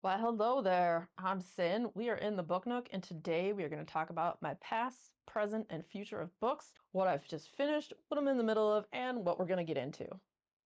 Well, hello there. I'm Sin. We are in the Book Nook, and today we are going to talk about my past, present, and future of books, what I've just finished, what I'm in the middle of, and what we're going to get into.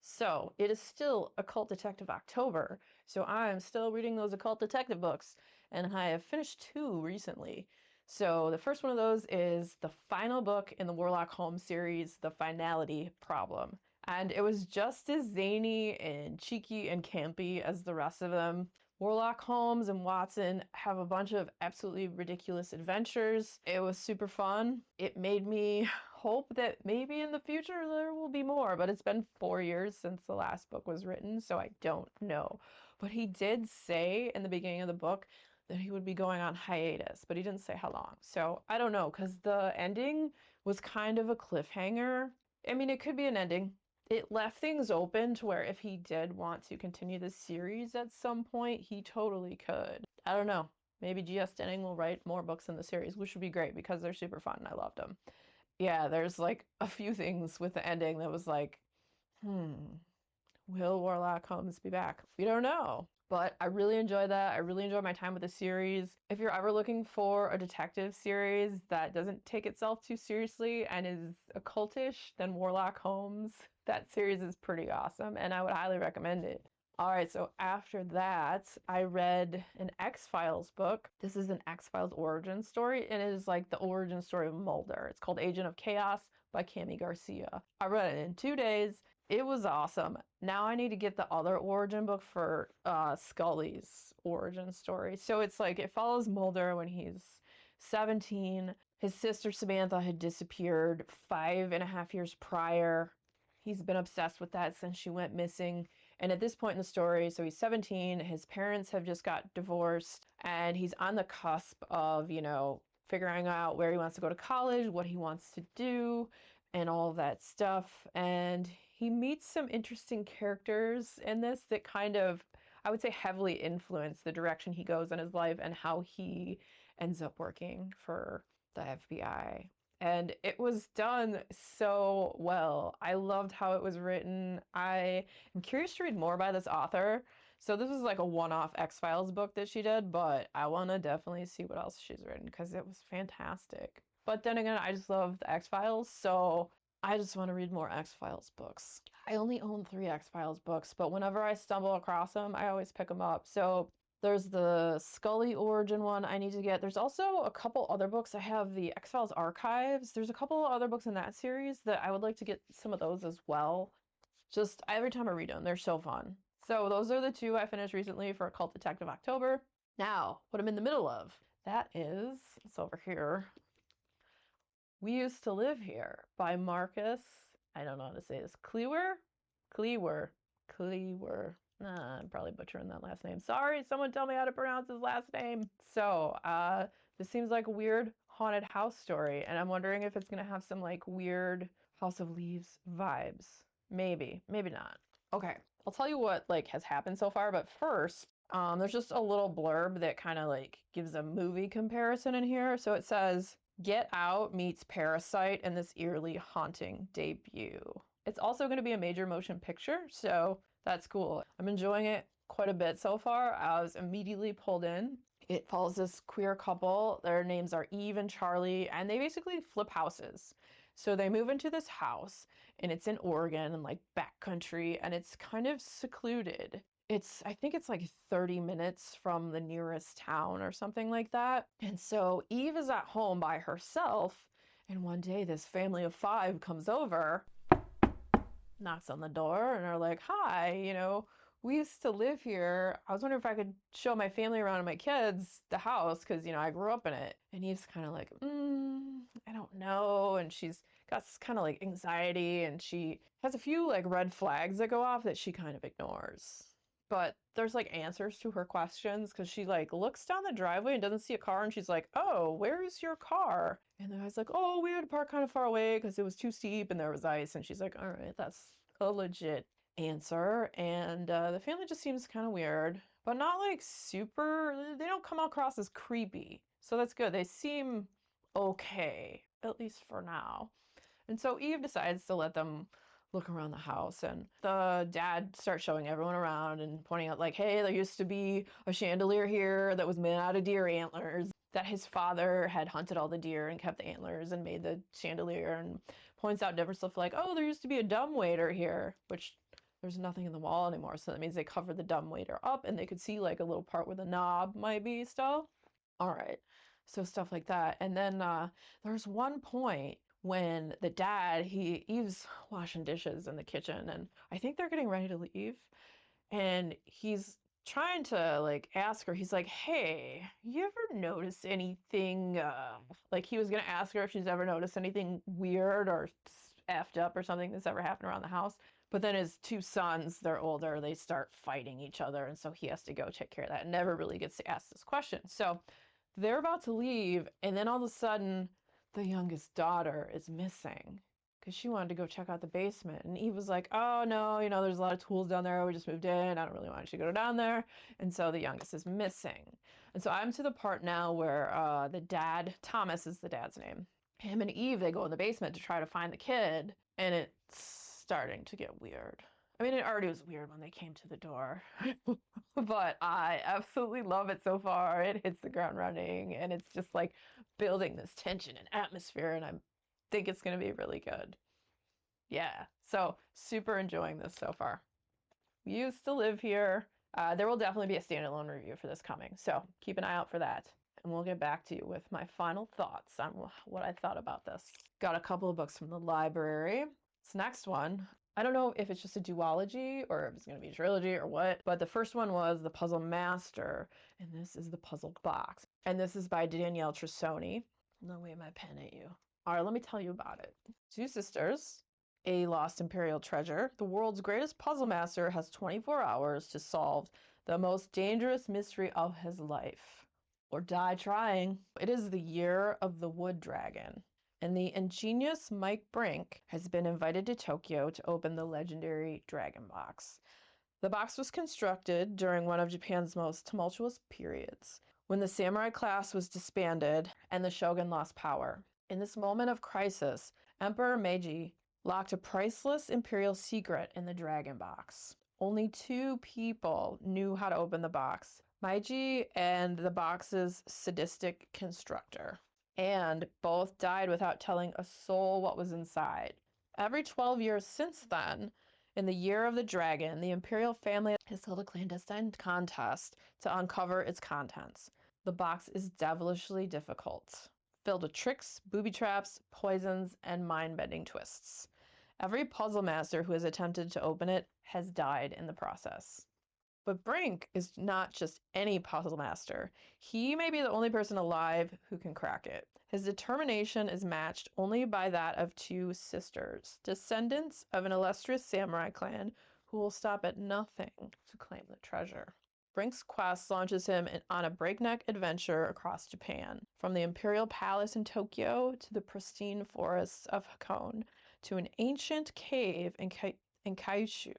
So, it is still Occult Detective October, so I'm still reading those occult detective books, and I have finished two recently. So, the first one of those is the final book in the Warlock Holmes series, The Finality Problem. And it was just as zany and cheeky and campy as the rest of them. Warlock Holmes and Watson have a bunch of absolutely ridiculous adventures. It was super fun. It made me hope that maybe in the future there will be more, but it's been 4 years since the last book was written, so I don't know. But he did say in the beginning of the book that he would be going on hiatus, but he didn't say how long. So I don't know, because the ending was kind of a cliffhanger. I mean, it could be an ending. It left things open to where if he did want to continue the series at some point, he totally could. I don't know. Maybe G.S. Denning will write more books in the series, which would be great because they're super fun and I loved them. Yeah, there's like a few things with the ending that was like, hmm, will Warlock Holmes be back? We don't know. But I really enjoy that. I really enjoy my time with the series. If you're ever looking for a detective series that doesn't take itself too seriously and is occultish, then Warlock Holmes, that series is pretty awesome and I would highly recommend it. All right, so after that, I read an X-Files book. This is an X-Files origin story, and it is like the origin story of Mulder. It's called Agent of Chaos by Cami Garcia. I read it in 2 days. It was awesome. Now I need to get the other origin book for Scully's origin story. So it's like it follows Mulder when he's 17. His sister Samantha had disappeared 5.5 years prior. He's been obsessed with that since she went missing. And at this point in the story, so he's 17, his parents have just got divorced, and he's on the cusp of, figuring out where he wants to go to college, what he wants to do, and all that stuff. And he meets some interesting characters in this that kind of, I would say, heavily influence the direction he goes in his life and how he ends up working for the FBI. And it was done so well. I loved how it was written. I am curious to read more by this author. So this was like a one-off X-Files book that she did, but I want to definitely see what else she's written because it was fantastic. But then again, I just love the X-Files, so I just want to read more X-Files books. I only own 3 X-Files books, but whenever I stumble across them, I always pick them up. So there's the Scully origin one I need to get. There's also a couple other books. I have the X-Files Archives. There's a couple other books in that series that I would like to get some of those as well. Just every time I read them, they're so fun. So those are the 2 I finished recently for Occult Detective October. Now, what I'm in the middle of, that is, it's over here, We Used to Live Here by Marcus, I don't know how to say this, Klewer? Klewer. Klewer. I'm probably butchering that last name. Sorry, someone tell me how to pronounce his last name. So, this seems like a weird haunted house story, and I'm wondering if it's gonna have some like weird House of Leaves vibes. Maybe, maybe not. Okay, I'll tell you what like has happened so far, but first, there's just a little blurb that kind of like gives a movie comparison in here. So it says, Get Out meets Parasite in this eerily haunting debut. It's also going to be a major motion picture, so that's cool. I'm enjoying it quite a bit so far. I was immediately pulled in. It follows this queer couple. Their names are Eve and Charlie, and they basically flip houses. So they move into this house, and it's in Oregon and like backcountry, and it's kind of secluded. I think it's like 30 minutes from the nearest town or something like that. And so Eve is at home by herself, and one day this family of 5 comes over, knocks on the door, and are like, "Hi, we used to live here. I was wondering if I could show my family around and my kids the house because, I grew up in it." And Eve's kind of like, I don't know. And she's got this kind of like anxiety, and she has a few like red flags that go off that she kind of ignores. But there's like answers to her questions because she like looks down the driveway and doesn't see a car, and she's like, "Oh, where's your car?" And the guy's like, "Oh, we had to park kind of far away because it was too steep and there was ice." And she's like, "All right, that's a legit answer." And the family just seems kind of weird, but not like super, they don't come across as creepy. So that's good. They seem okay, at least for now. And so Eve decides to let them look around the house, and the dad starts showing everyone around and pointing out like, hey, there used to be a chandelier here that was made out of deer antlers, that his father had hunted all the deer and kept the antlers and made the chandelier, and points out different stuff like, oh, there used to be a dumbwaiter here, which there's nothing in the wall anymore, so that means they covered the dumbwaiter up and they could see like a little part where the knob might be still. All right, so stuff like that. And then there's one point when the dad, he's washing dishes in the kitchen, and I think they're getting ready to leave, and he's trying to like ask her, he's like, hey, you ever notice anything, like he was gonna ask her if she's ever noticed anything weird or effed up or something that's ever happened around the house. But then his two sons, they're older, they start fighting each other, and so he has to go take care of that and never really gets to ask this question. So they're about to leave, and then all of a sudden the youngest daughter is missing because she wanted to go check out the basement. And Eve was like, oh no, there's a lot of tools down there. We just moved in. I don't really want you to go down there. And so the youngest is missing. And so I'm to the part now where the dad, Thomas is the dad's name, him and Eve, they go in the basement to try to find the kid. And it's starting to get weird. I mean, it already was weird when they came to the door, but I absolutely love it so far. It hits the ground running, and it's just like building this tension and atmosphere, and I think it's going to be really good. Yeah, so super enjoying this so far. We used to live here. There will definitely be a standalone review for this coming, so keep an eye out for that. And we'll get back to you with my final thoughts on what I thought about this. Got a couple of books from the library. This next one, I don't know if it's just a duology or if it's going to be a trilogy or what, but the first one was The Puzzle Master, and this is The Puzzle Box. And this is by Danielle Trussoni. I'll wave my pen at you. All right, let me tell you about it. Two sisters, a lost imperial treasure. The world's greatest puzzle master has 24 hours to solve the most dangerous mystery of his life, or die trying. It is the year of the wood dragon, and the ingenious Mike Brink has been invited to Tokyo to open the legendary Dragon Box. The box was constructed during one of Japan's most tumultuous periods, when the samurai class was disbanded and the shogun lost power. In this moment of crisis, Emperor Meiji locked a priceless imperial secret in the Dragon Box. Only two people knew how to open the box: Meiji and the box's sadistic constructor. And both died without telling a soul what was inside. Every 12 years since then, in the year of the dragon, the imperial family has held a clandestine contest to uncover its contents. The box is devilishly difficult, filled with tricks, booby traps, poisons, and mind-bending twists. Every puzzle master who has attempted to open it has died in the process. But Brink is not just any puzzle master. He may be the only person alive who can crack it. His determination is matched only by that of two sisters, descendants of an illustrious samurai clan who will stop at nothing to claim the treasure. Brink's quest launches him on a breakneck adventure across Japan, from the imperial palace in Tokyo to the pristine forests of Hakone, to an ancient cave in Kyushu.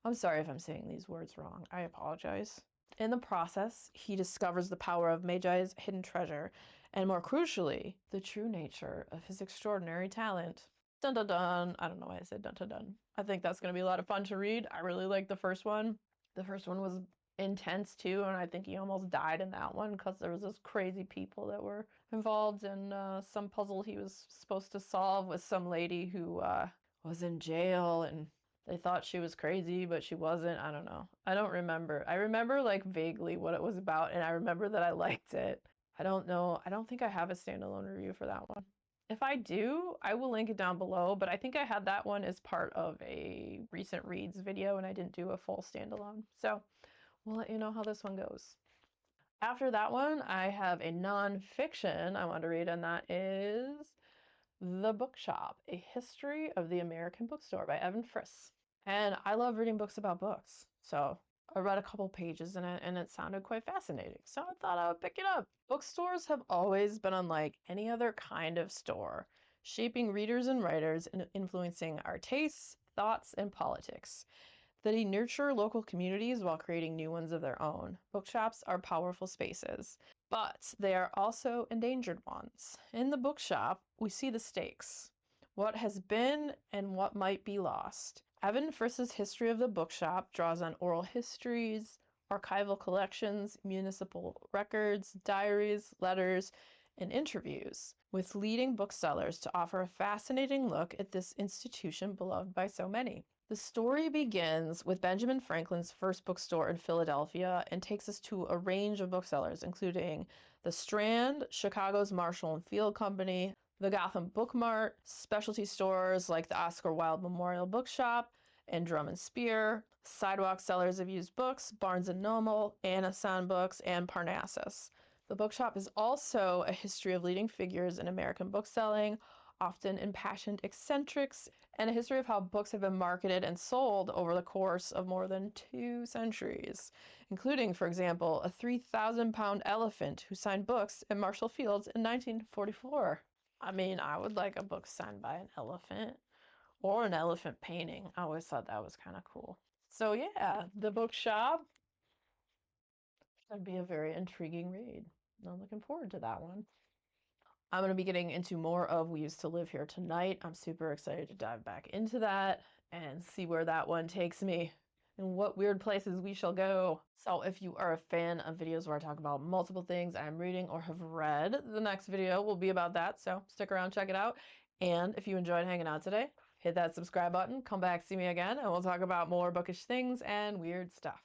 I'm sorry if I'm saying these words wrong. I apologize. In the process, he discovers the power of Meiji's hidden treasure, and more crucially, the true nature of his extraordinary talent. Dun dun dun. I don't know why I said dun dun dun. I think that's going to be a lot of fun to read. I really liked the first one. The first one was intense too, and I think he almost died in that one because there was those crazy people that were involved in some puzzle he was supposed to solve with some lady who was in jail, and they thought she was crazy, but she wasn't. I don't know. I don't remember. I remember like vaguely what it was about, and I remember that I liked it. I don't know. I don't think I have a standalone review for that one. If I do, I will link it down below, but I think I had that one as part of a recent reads video, and I didn't do a full standalone. So we'll let you know how this one goes. After that one, I have a nonfiction I want to read, and that is The Bookshop, A History of the American Bookstore by Evan Friss. And I love reading books about books, so I read a couple pages in it and it sounded quite fascinating, so I thought I would pick it up. Bookstores have always been unlike any other kind of store, shaping readers and writers and influencing our tastes, thoughts, and politics. They nurture local communities while creating new ones of their own. Bookshops are powerful spaces, but they are also endangered ones. In the bookshop, we see the stakes. what has been and what might be lost. Evan Friss's History of the Bookshop draws on oral histories, archival collections, municipal records, diaries, letters, and interviews with leading booksellers to offer a fascinating look at this institution beloved by so many. The story begins with Benjamin Franklin's first bookstore in Philadelphia and takes us to a range of booksellers, including the Strand, Chicago's Marshall and Field Company, the Gotham Book Mart, specialty stores like the Oscar Wilde Memorial Bookshop and Drum and Spear, sidewalk sellers of used books, Barnes and Noble, Anasan Books, and Parnassus. The bookshop is also a history of leading figures in American bookselling, often impassioned eccentrics, and a history of how books have been marketed and sold over the course of more than 2 centuries, including, for example, a 3,000-pound elephant who signed books at Marshall Fields in 1944. I mean, I would like a book signed by an elephant or an elephant painting. I always thought that was kind of cool. So yeah, the bookshop should be a very intriguing read. I'm looking forward to that one. I'm going to be getting into more of We Used to Live Here tonight. I'm super excited to dive back into that and see where that one takes me and what weird places we shall go. So if you are a fan of videos where I talk about multiple things I'm reading or have read, the next video will be about that. So stick around, check it out. And if you enjoyed hanging out today, hit that subscribe button, come back, see me again, and we'll talk about more bookish things and weird stuff.